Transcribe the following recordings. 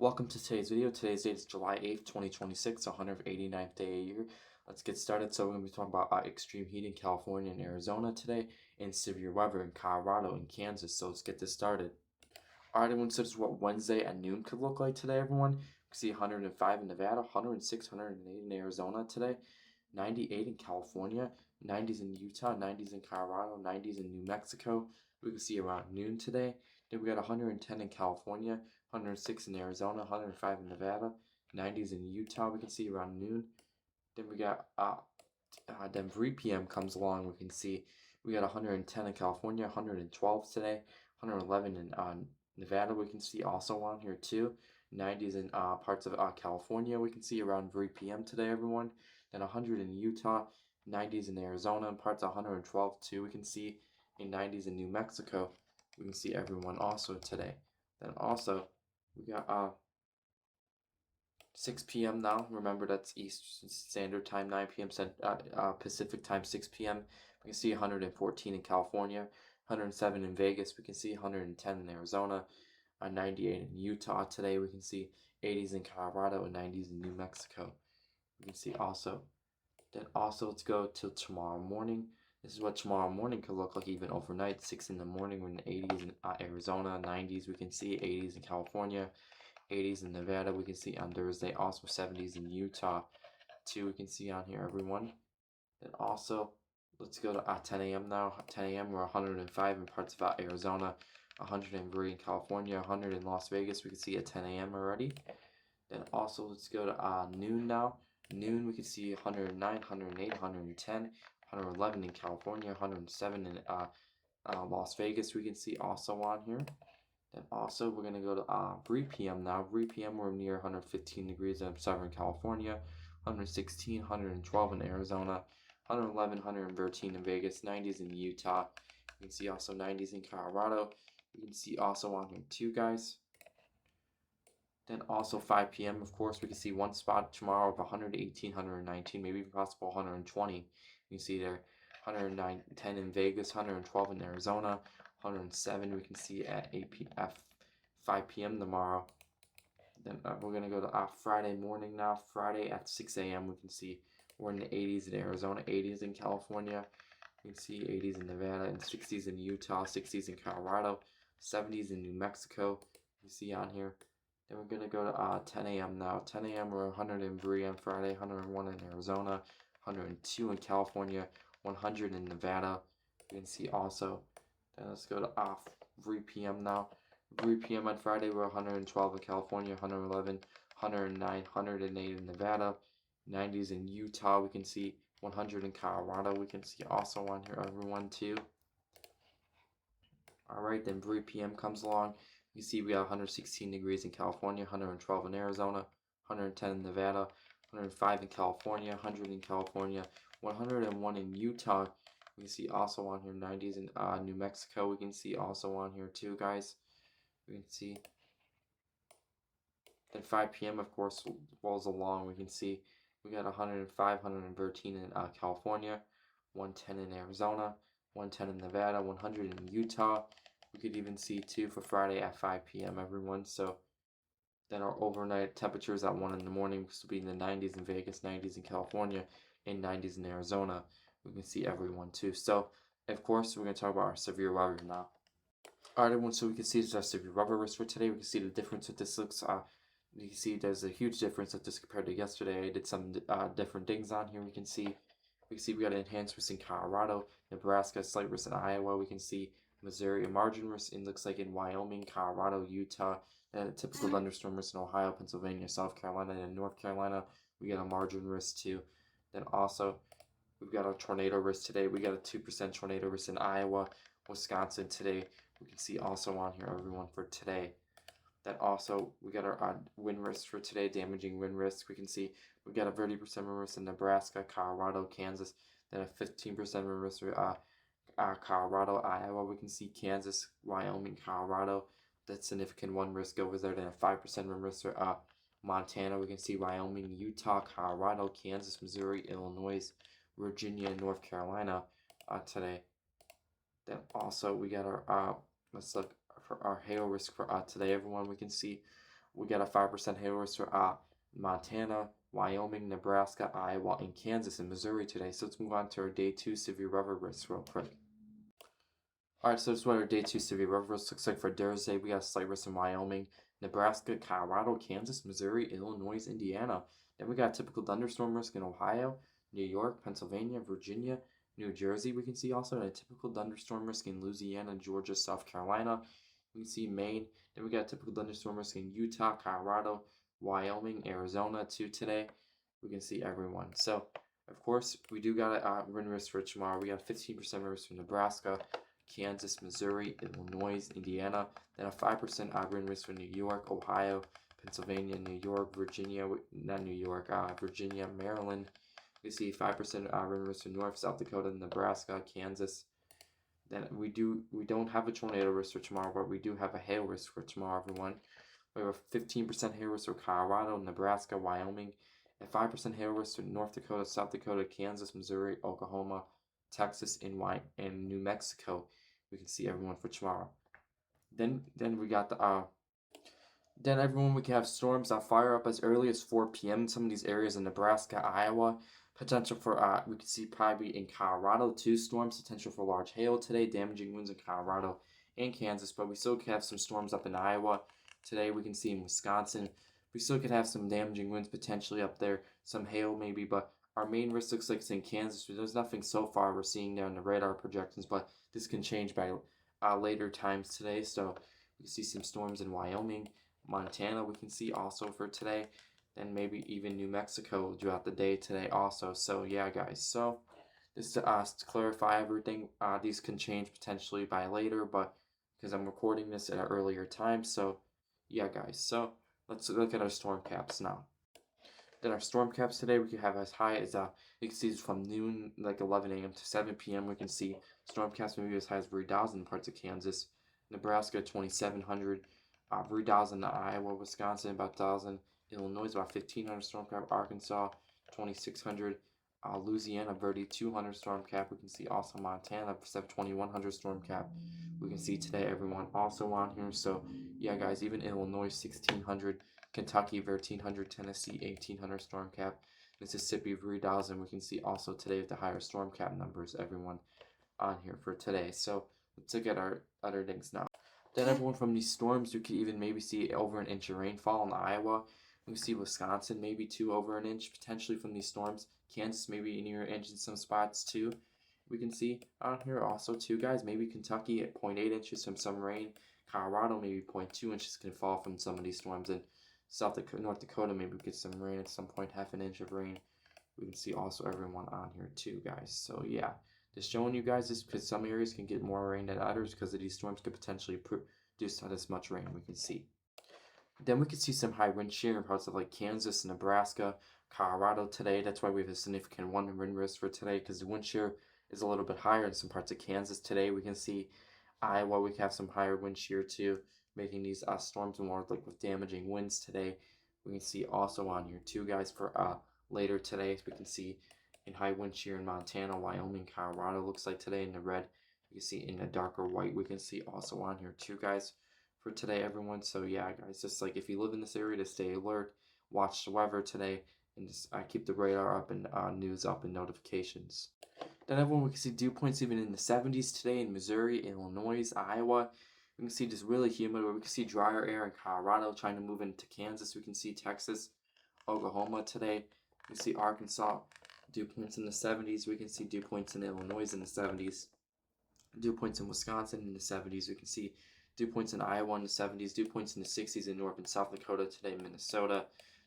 Welcome to today's video. Today's date is July 8th, 2026, 189th day a year. Let's get started. So we're going to be talking about extreme heat in California and Arizona today, and severe weather in Colorado and Kansas. So let's get this started. Alright, everyone, so this is what Wednesday at noon could look like today, everyone. You can see 105 in Nevada, 106, 108 in Arizona today, 98 in California, 90s in Utah, 90s in Colorado, 90s in New Mexico. We can see around noon today. Then we got 110 in California, 106 in Arizona, 105 in Nevada, 90s in Utah. We can see around noon. Then we got then 3 p.m. comes along. We can see we got 110 in California, 112 today, 111 in Nevada. We can see also on here too. 90s in parts of California. We can see around 3 p.m. today, everyone. Then 100 in Utah, 90s in Arizona, and parts of 112 too. We can see in 90s in New Mexico. We can see everyone also today. Then also we got 6 p.m. now. Remember that's Eastern Standard Time, 9 p.m. Pacific Time, 6 p.m. We can see 114 in California, 107 in Vegas. We can see 110 in Arizona, 98 in Utah today. We can see 80s in Colorado and 90s in New Mexico. We can see also. Then also let's go till tomorrow morning. This is what tomorrow morning could look like even overnight. 6 in the morning, we're in the 80s in Arizona, 90s we can see, 80s in California, 80s in Nevada. We can see on Thursday also 70s in Utah too. We can see on here, everyone. Then also let's go to 10 a.m. now. 10 a.m. we're 105 in parts of Arizona, 103 in California, 100 in Las Vegas. We can see at 10 a.m. already. Then also let's go to noon now. Noon we can see 109, 108, 110, 111 in California, 107 in Las Vegas. We can see also on here. Then also we're going to go to 3 p.m. now. 3 p.m. we're near 115 degrees in Southern California, 116, 112 in Arizona, 111, 113 in Vegas, 90s in Utah. You can see also 90s in Colorado. You can see also on here too, guys. Then also 5 p.m. of course we can see one spot tomorrow of 118, 119, maybe even possible 120. You can see there 109, 10 in Vegas, 112 in Arizona, 107 we can see at 5 p.m. tomorrow. Then we're going to go to Friday morning now. Friday at 6 a.m. we can see we're in the 80s in Arizona, 80s in California. You can see 80s in Nevada and 60s in Utah, 60s in Colorado, 70s in New Mexico. You see on here. Then we're going to go to 10 a.m. now. 10 a.m. we're 103 on Friday, 101 in Arizona, 102 in California, 100 in Nevada. You can see also. Then let's go to 3 p.m. now. 3 p.m. on Friday, we're 112 in California, 111, 109, 108 in Nevada, 90s in Utah. We can see 100 in Colorado. We can see also on here, everyone, too. Alright, then 3 p.m. comes along. You see we have 116 degrees in California, 112 in Arizona, 110 in Nevada, 105 in California, 100 in California, 101 in Utah. We can see also on here 90s in New Mexico. We can see also on here too, guys. We can see. Then 5 p.m. of course rolls along. We can see we got 105, 113 in California, 110 in Arizona, 110 in Nevada, 100 in Utah. We could even see 2 for Friday at 5 p.m. everyone. So then our overnight temperatures at 1 in the morning will be in the 90s in Vegas, 90s in California, and 90s in Arizona. We can see everyone too. So of course we're going to talk about our severe weather now. Alright, everyone, so we can see this is our severe weather risk for today. We can see the difference that this looks. You can see there's a huge difference that this compared to yesterday. I did some different things on here. We can see we got an enhanced risk in Colorado, Nebraska, slight risk in Iowa. We can see Missouri, a margin risk. It looks like in Wyoming, Colorado, Utah, and a typical thunderstorm risk in Ohio, Pennsylvania, South Carolina, and North Carolina. We got a margin risk too. Then also we've got a tornado risk today. We got a 2% tornado risk in Iowa, Wisconsin today. We can see also on here, everyone, for today. Then also we got our wind risk for today, damaging wind risk. We can see we got a 30% wind risk in Nebraska, Colorado, Kansas. Then a 15% wind risk for Colorado, Iowa. We can see Kansas, Wyoming, Colorado. That's significant wind risk over there. Then a 5% wind risk for Montana. We can see Wyoming, Utah, Colorado, Kansas, Missouri, Illinois, Virginia, and North Carolina today. Then also we got our let's look for our hail risk for today, everyone. We can see We got a 5% hail risk for Montana, Wyoming, Nebraska, Iowa, and Kansas and Missouri today. So let's move on to our day 2 severe weather risks real quick. Alright, so this is what our day 2 severe weather risk looks like for Thursday. We got a slight risk in Wyoming, Nebraska, Colorado, Kansas, Missouri, Illinois, Indiana. Then we got a typical thunderstorm risk in Ohio, New York, Pennsylvania, Virginia, New Jersey. We can see also a typical thunderstorm risk in Louisiana, Georgia, South Carolina. We can see Maine. Then we got a typical thunderstorm risk in Utah, Colorado, Wyoming, Arizona too today. We can see everyone. So, of course, we do got a wind risk for tomorrow. We got 15% risk for Nebraska, Kansas, Missouri, Illinois, Indiana. Then a 5% wind risk for New York, Ohio, Pennsylvania, New York, Virginia, not New York, Virginia, Maryland. We see 5% wind risk for North, South Dakota, Nebraska, Kansas. Then we don't have a tornado risk for tomorrow, but we do have a hail risk for tomorrow, everyone. We have a 15% hail risk for Colorado, Nebraska, Wyoming, and 5% hail risk for North Dakota, South Dakota, Kansas, Missouri, Oklahoma, Texas, and New Mexico. We can see everyone for tomorrow. Then we got the then everyone we can have storms that fire up as early as 4 p.m. in some of these areas in Nebraska, Iowa. Potential for we can see probably in Colorado too, storms, potential for large hail today, damaging winds in Colorado and Kansas, but we still could have some storms up in Iowa today. We can see in Wisconsin. We still could have some damaging winds potentially up there, some hail maybe, but our main risk looks like it's in Kansas. There's nothing so far we're seeing there in the radar projections, but this can change by later times today. So we can see some storms in Wyoming, Montana. We can see also for today, and maybe even New Mexico throughout the day today also. So yeah, guys. So just to clarify everything, these can change potentially by later, but because I'm recording this at an earlier time. So yeah, guys. So let's look at our storm caps now. Then our storm caps today, we can have as high as you can see from noon, like 11 a.m. to 7 p.m. We can see storm caps maybe as high as 3,000 in parts of Kansas, Nebraska 2,700, 3,000 Iowa, Wisconsin about 1,000, Illinois about 1,500 storm cap, Arkansas 2,600, Louisiana 3,200 storm cap. We can see also Montana 2,100 storm cap. We can see today everyone also on here. So yeah, guys, even Illinois 1,600. Kentucky 1,300, Tennessee 1,800 storm cap, Mississippi 3,000. We can see also today with the higher storm cap numbers, everyone on here for today. So let's look at our other things now. Then everyone from these storms, you can even maybe see over an inch of rainfall in Iowa. We can see Wisconsin maybe 2 over an inch potentially from these storms. Kansas maybe near an inch in some spots too. We can see on here also too, guys. Maybe Kentucky at 0.8 inches from some rain. Colorado maybe 0.2 inches can fall from some of these storms, and North Dakota maybe get some rain at some point, half an inch of rain. We can see also everyone on here too, guys. So yeah, just showing you guys this because some areas can get more rain than others because of these storms could potentially produce this much rain. We can see. Then we could see some high wind shear in parts of like Kansas, Nebraska, Colorado today. That's why we have a significant wind risk for today because the wind shear is a little bit higher in some parts of Kansas today. We can see Iowa, we have some higher wind shear too, making these storms more like with damaging winds today. We can see also on here too, guys, for later today. We can see in high wind shear in Montana, Wyoming, Colorado looks like today in the red. You can see in the darker white. We can see also on here too, guys, for today, everyone. So yeah, guys, just like if you live in this area, to stay alert, watch the weather today, and just keep the radar up and news up and notifications. Then everyone, we can see dew points even in the 70s today in Missouri, Illinois, Iowa. We can see just really humid, where we can see drier air in Colorado trying to move into Kansas. We can see Texas, Oklahoma today. We can see Arkansas, dew points in the 70s. We can see dew points in Illinois in the 70s. Dew points in Wisconsin in the 70s. We can see dew points in Iowa in the 70s. Dew points in the 60s in North and South Dakota today, Minnesota,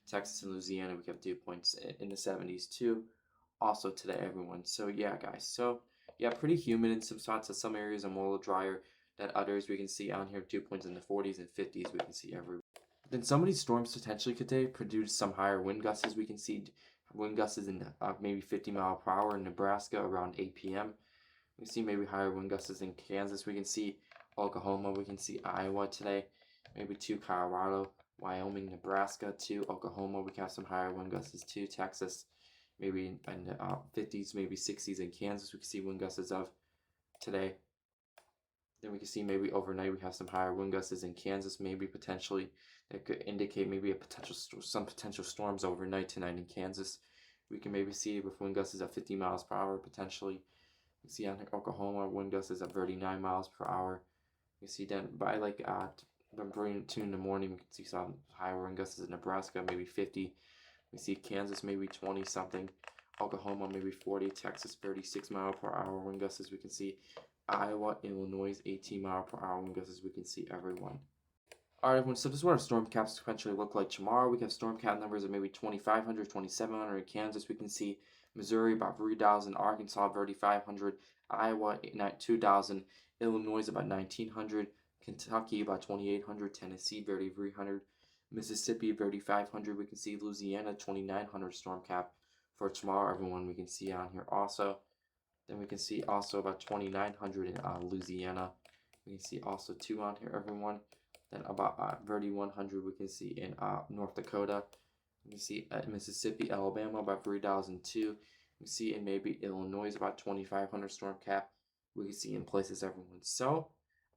Texas, and Louisiana. We have dew points in the 70s too. Also today, everyone. So yeah, guys. So yeah, pretty humid in some spots. So some areas are more a little drier than others. We can see on here dew points in the 40s and 50s. We can see everywhere. Then some of these storms potentially could today produce some higher wind gusts. We can see wind gusts in maybe 50 mile per hour in Nebraska around 8 p.m. We can see maybe higher wind gusts in Kansas. We can see Oklahoma. We can see Iowa today. Maybe to Colorado, Wyoming, Nebraska to Oklahoma. We can have some higher wind gusts too. Texas, maybe in the 50s, maybe 60s in Kansas. We can see wind gusts of today. Then we can see maybe overnight we have some higher wind gusts in Kansas, maybe potentially That could indicate maybe some potential storms overnight tonight in Kansas. We can maybe see with wind gusts at 50 miles per hour potentially. You see on Oklahoma, wind gusts at 39 miles per hour. You see then by like from 2 in the morning, we can see some higher wind gusts in Nebraska, maybe 50. We see Kansas maybe 20 something. Oklahoma maybe 40. Texas 36 mile per hour wind gusts. We can see Iowa, Illinois 18 mile per hour wind gusts. We can see everyone. Alright, everyone, so this is what our storm caps potentially look like tomorrow. We have storm cap numbers of maybe 2,500, 2,700 in Kansas. We can see Missouri about 3,000, Arkansas 3,500, Iowa 2,000, Illinois about 1,900, Kentucky about 2,800, Tennessee 3,300, Mississippi 3,500. We can see Louisiana 2,900 storm cap for tomorrow, everyone. We can see on here also. Then we can see also about 2,900 in Louisiana. We can see also 2 on here, everyone. Then about 3,100 we can see in North Dakota. We can see Mississippi, Alabama about 3,002. We see in maybe Illinois about 2,500 storm cap. We can see in places, everyone. So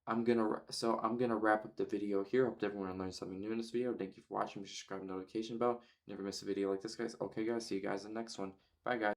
I'm gonna wrap up the video here. Hope everyone learned something new in this video. Thank you for watching. Subscribe, notification bell. Never miss a video like this, guys. Okay, guys. See you guys in the next one. Bye, guys.